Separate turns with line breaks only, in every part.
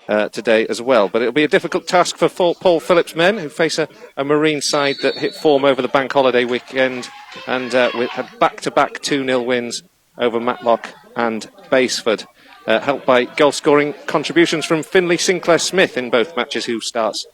today as well. But it'll be a difficult task for Paul Phillips' men, who face a Marine side that hit form over the bank holiday weekend and had back-to-back 2-0 wins over Matlock and Baseford, helped by goal-scoring contributions from Finlay Sinclair-Smith in both matches, who starts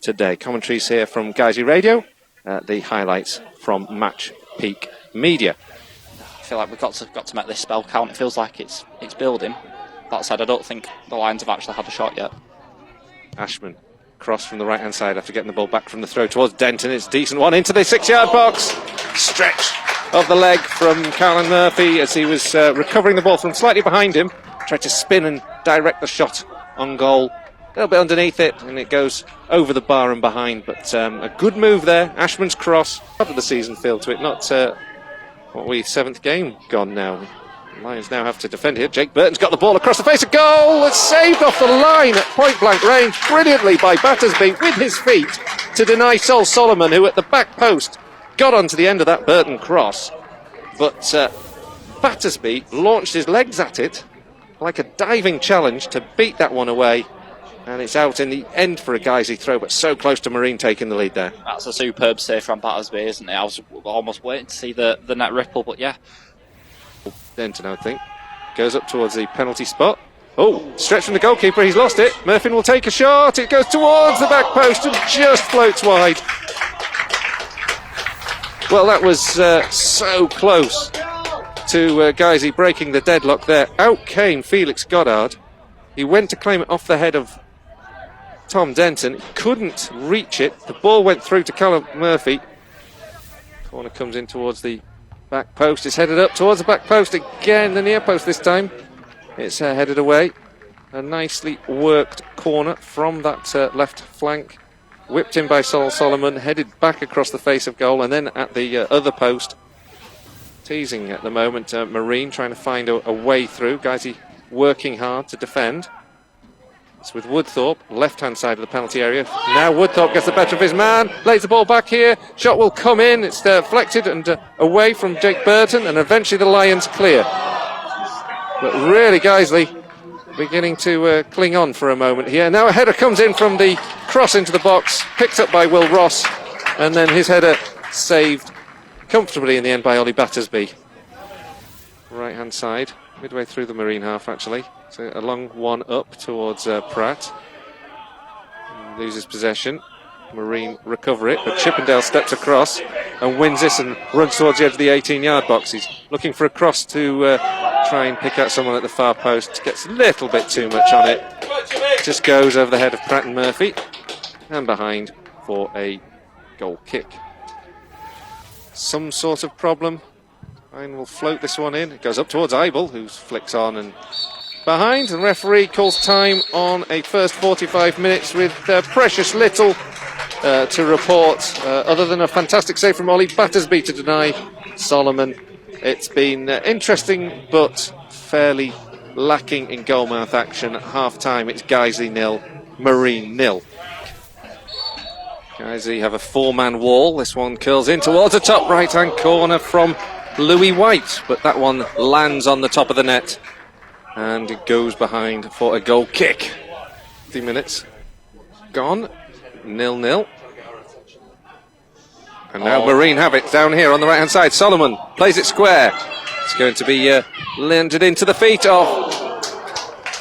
today. Commentaries here from Guiseley Radio, the highlights from Match Peak Media.
I feel like we've got to make this spell count. It feels like it's building. That said, I don't think the Lions have actually had a shot yet.
Ashman, cross from the right-hand side after getting the ball back from the throw towards Denton. It's a decent one into the 6-yard box. Stretch of the leg from Colin Murphy as he was recovering the ball from slightly behind him. Tried to spin and direct the shot on goal. A little bit underneath it, and it goes over the bar and behind. But a good move there. Ashman's cross. How did the season feel to it? Not, 7th game gone now. The Lions now have to defend here. Jake Burton's got the ball across the face of goal. It's saved off the line at point-blank range brilliantly by Battersby with his feet to deny Sol Solomon, who at the back post got onto the end of that Burton cross. But Battersby launched his legs at it like a diving challenge to beat that one away. And it's out in the end for a Guiseley throw, but so close to Marine taking the lead there.
That's a superb save from Battersby, isn't it? I was almost waiting to see the net ripple, but yeah.
Denton, I think, goes up towards the penalty spot. Oh, stretch from the goalkeeper, he's lost it. Murphy will take a shot, it goes towards the back post and just floats wide. Well, that was so close to Guiseley breaking the deadlock there. Out came Felix Goddard. He went to claim it off the head of Tom Denton, couldn't reach it. The ball went through to Callum Murphy. Corner comes in towards the back post. It's headed up towards the back post again, the near post this time. It's headed away. A nicely worked corner from that left flank. Whipped in by Sol Solomon, headed back across the face of goal, and then at the other post. Teasing at the moment, Marine trying to find a way through. Guiseley working hard to defend. It's with Woodthorpe, left-hand side of the penalty area. Now Woodthorpe gets the better of his man, lays the ball back here. Shot will come in. It's deflected and away from Jake Burton, and eventually the Lions clear. But really, Guiseley beginning to cling on for a moment here. Now a header comes in from the cross into the box, picked up by Will Ross, and then his header saved comfortably in the end by Ollie Battersby. Right-hand side, midway through the Marine half actually. So a long one up towards Pratt. Loses possession. Marine recover it, but Chippendale steps across and wins this and runs towards the edge of the 18-yard box. He's looking for a cross to try and pick out someone at the far post. Gets a little bit too much on it. Just goes over the head of Pratt and Murphy and behind for a goal kick. Some sort of problem. Ryan will float this one in. It goes up towards Eibel, who flicks on and behind. The referee calls time on a first 45 minutes with precious little to report, other than a fantastic save from Ollie Battersby to deny Solomon. It's been interesting, but fairly lacking in goalmouth action. At half-time, it's Guiseley 0, Marine 0. Guiseley have a four-man wall. This one curls in towards the top right-hand corner from Louis White, but that one lands on the top of the net and it goes behind for a goal kick. 50 minutes gone, 0-0. And now Marine have it down here on the right-hand side. Solomon plays it square. It's going to be landed into the feet of,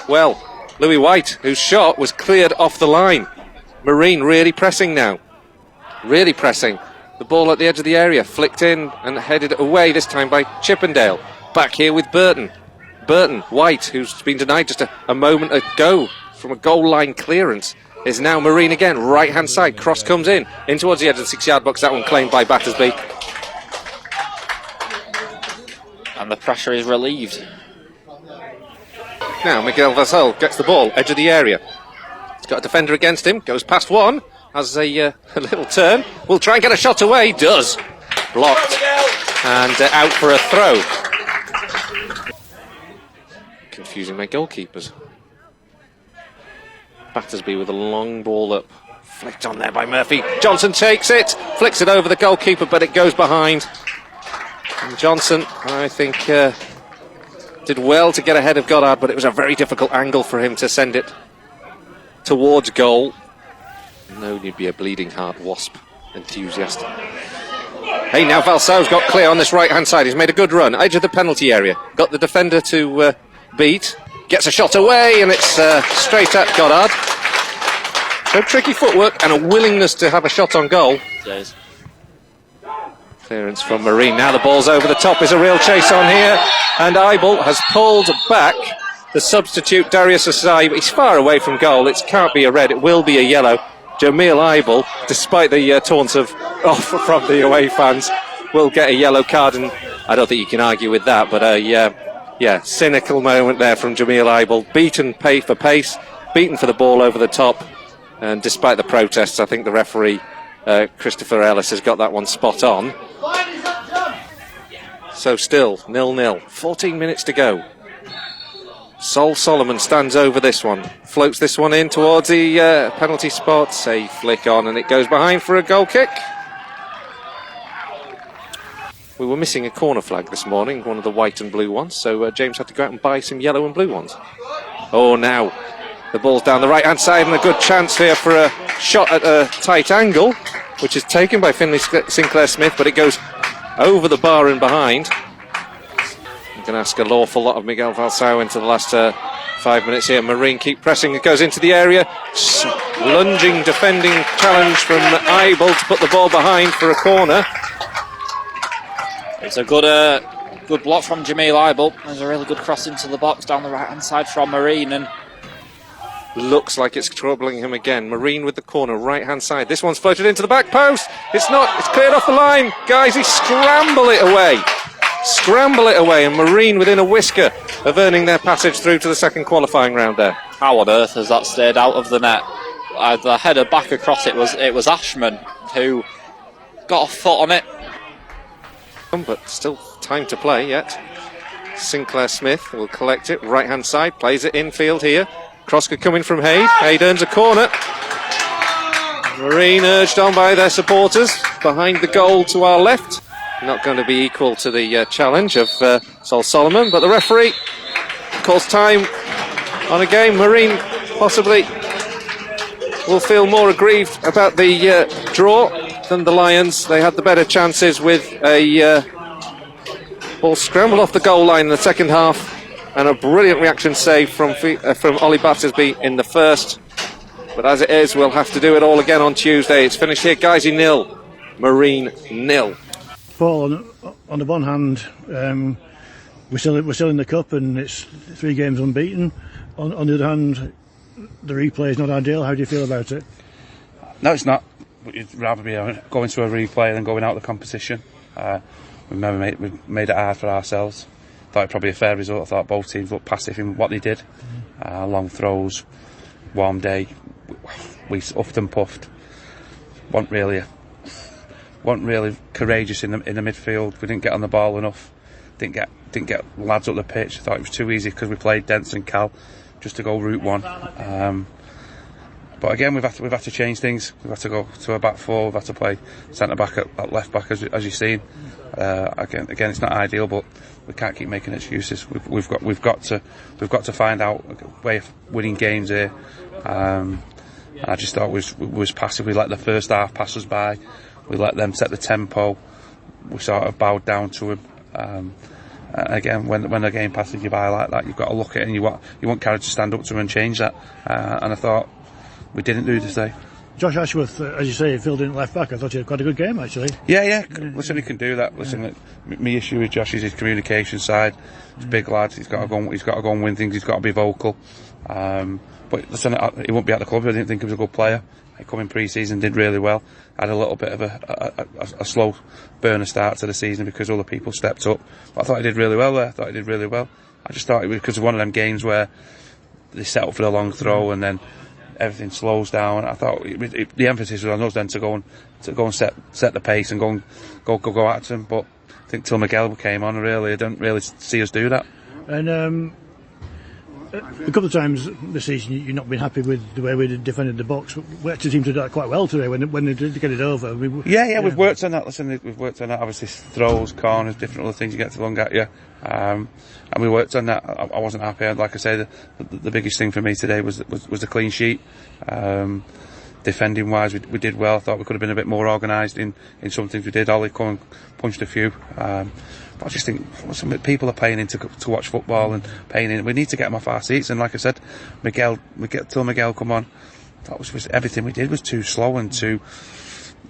well, Louis White, whose shot was cleared off the line. Marine really pressing now. Really pressing. The ball at the edge of the area, flicked in and headed away, this time by Chippendale. Back here with Burton. Burton, White, who's been denied just a moment ago from a goal line clearance, is now Marine again, right-hand side. Cross comes in towards the edge of the 6-yard box. That one claimed by Battersby.
And the pressure is relieved.
Now Miguel Vasel gets the ball, edge of the area. He's got a defender against him, goes past one, has a little turn, will try and get a shot away, does. Blocked and out for a throw. Confusing my goalkeepers. Battersby with a long ball up, flicked on there by Murphy. Johnson takes it, flicks it over the goalkeeper, but it goes behind. And Johnson, I think, did well to get ahead of Goddard, but it was a very difficult angle for him to send it towards goal. No, you'd be a bleeding heart wasp enthusiast. Hey, now Valsau's got clear on this right-hand side. He's made a good run, edge of the penalty area. Got the defender to beat. Gets a shot away, and it's straight at Goddard. So tricky footwork and a willingness to have a shot on goal.
Cheers.
Clearance from Marine. Now the ball's over the top. Is a real chase on here. And Eibel has pulled back the substitute Darius Asai. He's far away from goal. It can't be a red. It will be a yellow. Jamil Eibel, despite the taunts of off from the away fans, will get a yellow card. And I don't think you can argue with that. But cynical moment there from Jamil Eibel. Beaten for pace. Beaten for the ball over the top. And despite the protests, I think the referee, Christopher Ellis, has got that one spot on. So still 0-0, 14 minutes to go. Sol Solomon stands over this one, floats this one in towards the penalty spot. A flick on, and it goes behind for a goal kick. We were missing a corner flag this morning, one of the white and blue ones, so James had to go out and buy some yellow and blue ones. Oh, now the ball's down the right hand side, and a good chance here for a shot at a tight angle, which is taken by Finlay Sinclair Smith, but it goes over the bar and behind. I'm going to ask an awful lot of Miguel Valsau into the last 5 minutes here. Marine keep pressing, it goes into the area. Lunging, defending challenge from Eibel to put the ball behind for a corner.
It's a good block from Jamil Eibel. There's a really good cross into the box down the right hand side from Marine, and
looks like it's troubling him again. Marine with the corner, right hand side. This one's floated into the back post. It's not, it's cleared off the line. Guys, he scramble it away. Scramble it away, and Marine within a whisker of earning their passage through to the second qualifying round there.
How on earth has that stayed out of the net? The header back across it was Ashman who got a foot on it.
But still time to play yet. Sinclair Smith will collect it, right hand side, plays it infield here. Cross could come in from Haid. Haid earns a corner. Marine urged on by their supporters behind the goal to our left. Not going to be equal to the challenge of Sol Solomon, but the referee calls time on a game. Marine possibly will feel more aggrieved about the draw than the Lions. They had the better chances with a ball scrambled off the goal line in the second half, and a brilliant reaction save from Ollie Battersby in the first. But as it is, we'll have to do it all again on Tuesday. It's finished here. Guiseley 0, Marine 0.
Paul, on the one hand, we're still in the cup and it's 3 games unbeaten. On the other hand, the replay is not ideal. How do you feel about it?
No, it's not. You'd rather be going to a replay than going out of the competition. We've made it hard for ourselves. Thought it probably a fair result. I thought both teams looked passive in what they did. Long throws, warm day. We huffed and puffed. Weren't really courageous in the midfield. We didn't get on the ball enough. Didn't get lads up the pitch. I thought it was too easy because we played Dents and Cal just to go route one. But again, we've had to change things. We've had to go to a back 4. We've had to play centre back at left back, as you've seen. Again, it's not ideal, but we can't keep making excuses. We've got to find out a way of winning games here. I just thought we was passive. We let the first half pass us by. We let them set the tempo. We sort of bowed down to them. Again, when the game passes you by like that, you've got to look at it and you want Carriage to stand up to them and change that. And I thought we didn't do today.
Josh Ashworth, as you say, filled in at left back. I thought he had quite a good game, actually.
Yeah. Listen, he can do that. Listen, my issue with Josh is his communication side. He's a big lad. He's got to go and win things. He's got to be vocal. But listen, he won't be at the club. I didn't think he was a good player. He come in pre-season, did really well. Had a little bit of a slow burner start to the season because other people stepped up. But I thought he did really well there. I just thought it was because of one of them games where they set up for the long throw and then everything slows down. I thought the emphasis was on us then to go and set the pace and go at them. But I think till Miguel came on, I didn't really see us do that.
And a couple of times this season you've not been happy with the way we defended the box. We actually seemed to do that quite well today when they did get it over.
We've worked on that. Listen, we've worked on that. Obviously, throws, corners, different other things you get to lung at you. And we worked on that. I wasn't happy. Like I say, the biggest thing for me today was the clean sheet. Defending wise, we did well. I thought we could have been a bit more organised in some things we did. Ollie come and punched a few. But I just think some people are paying in to watch football and paying in. We need to get them off our seats. And like I said, Miguel come on. That was everything we did was too slow and too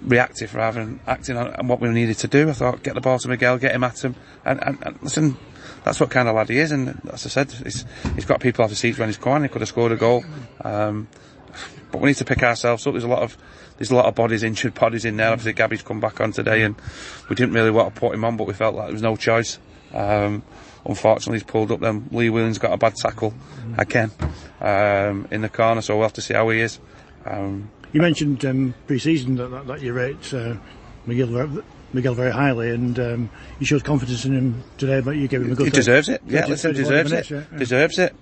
reactive rather than acting on what we needed to do. I thought, get the ball to Miguel, get him at him, and listen, that's what kind of lad he is. And as I said, he's got people off the seats when he's come on. He could have scored a goal. But we need to pick ourselves up. There's a lot of bodies, injured bodies in there. Obviously, Gabby's come back on today, and we didn't really want to put him on, but we felt like there was no choice. Unfortunately, he's pulled up. Then Lee Williams got a bad tackle again in the corner, so we'll have to see how he is.
You mentioned pre-season that you rate Miguel very highly, and you showed confidence in him today, but you gave him a good.
He deserves it. Yeah, listen, deserves it.
Yeah.
Deserves it.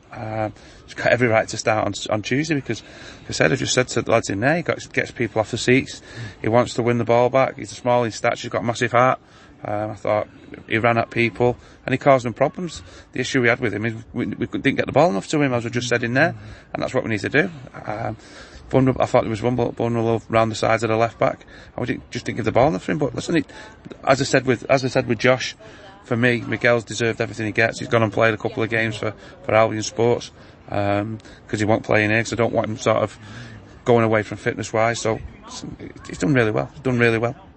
He's got every right to start on Tuesday because, like I just said to the lads in there, he gets people off the seats. He wants to win the ball back. He's small in stature. He's got a massive heart. I thought he ran at people and he caused them problems. The issue we had with him is we didn't get the ball enough to him, as we just said in there, and that's what we need to do. I thought there was one vulnerable round the sides of the left back, and we didn't give the ball enough for him. But listen, as I said with Josh, for me, Miguel's deserved everything he gets. He's gone and played a couple of games for Albion Sports because he won't play in here. Because I don't want him sort of going away from fitness wise. So he's done really well.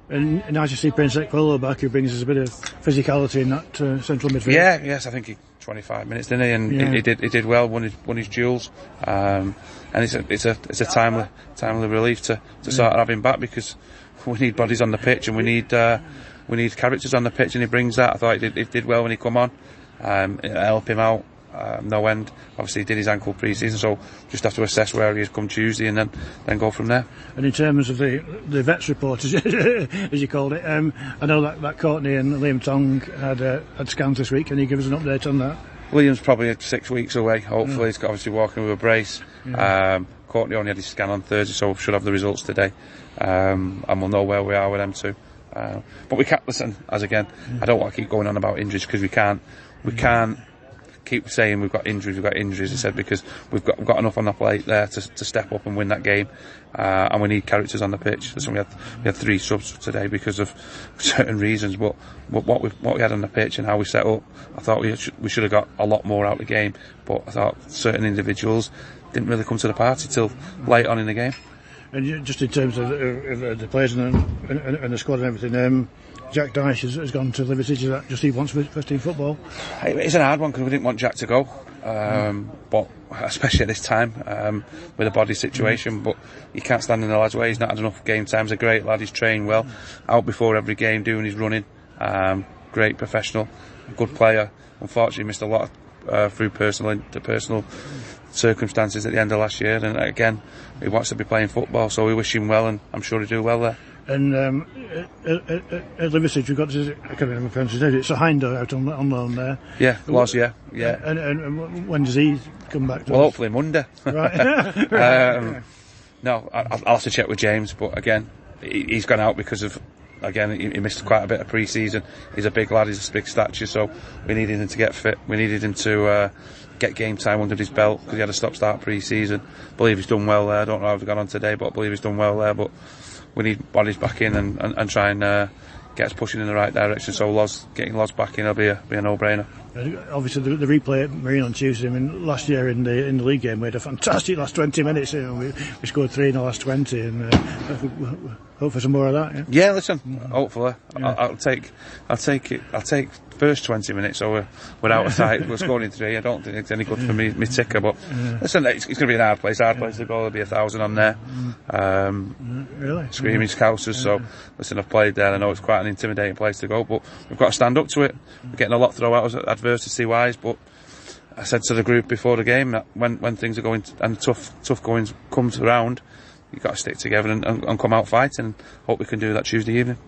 And nice to see Prince Ekpolo back, who brings us a bit of physicality in that central midfield.
Yes, I think he 25 minutes, didn't he? And he did well, won his duels. And it's a timely relief to sort of have him back, because we need bodies on the pitch and we need characters on the pitch, and he brings that. I thought he did well when he come on. It'll help him out. No end. Obviously, he did his ankle pre-season, so just have to assess where he is come Tuesday, and then go from there.
And in terms of the vets report, as you called it, I know that Courtney and Liam Tong had scans this week. Can you give us an update on that?
Liam's probably 6 weeks away. Hopefully, he's obviously walking with a brace. Yeah. Courtney only had his scan on Thursday, so we should have the results today, and we'll know where we are with them too. But we can't listen. I don't want to keep going on about injuries, because we can't keep saying we've got injuries, he said, because we've got enough on the plate there to step up and win that game, and we need characters on the pitch. So we had 3 subs today because of certain reasons, but what we had on the pitch and how we set up, I thought we should have got a lot more out of the game, but I thought certain individuals didn't really come to the party till late on in the game.
And just in terms of the players and the squad and everything, Jack Dyche has gone to Liverpool. Is that just he wants first-team football?
It's an hard one, because we didn't want Jack to go, but especially at this time with the body situation. But you can't stand in the lad's way. He's not had enough game time. He's a great lad. He's trained well, out before every game, doing his running. Great professional, good player. Unfortunately, missed a lot through personal circumstances at the end of last year, and again, he wants to be playing football, so we wish him well, and I'm sure he'll do well there. And
at Liverpool, we've got, I can't remember if it's it's a Hinder out on loan there.
Yeah, was, yeah.
And when does he come back to
Well,
us?
hopefully Monday.
Right.
No, I'll have to check with James, but again, he's gone out because of, again, he missed quite a bit of pre-season. He's a big lad, he's a big stature, so we needed him to get fit. We needed him to get game time under his belt, because he had a stop-start pre-season. I believe he's done well there. I don't know how he's gone on today, but I believe he's done well there. But we need bodies back in and try and get us pushing in the right direction. So getting Loz back in will be a no-brainer.
Obviously, the replay at Marine on Tuesday. I mean, last year in the league game, we had a fantastic last 20 minutes. We scored 3 in the last 20, and hope for some more of that.
Yeah, listen. Hopefully, I'll take first 20 minutes, so we're out of sight. We're scoring 3. I don't think it's any good for me ticker, but listen, it's going to be an hard place. Hard place to go. There'll be 1,000 on there.
Really?
Screaming Scousers. So listen, I've played there. I know it's quite an intimidating place to go, but we've got to stand up to it. We're getting a lot thrown at us adversity wise, but I said to the group before the game that when things are going and tough goings comes around, you've got to stick together and come out fighting, and hope we can do that Tuesday evening.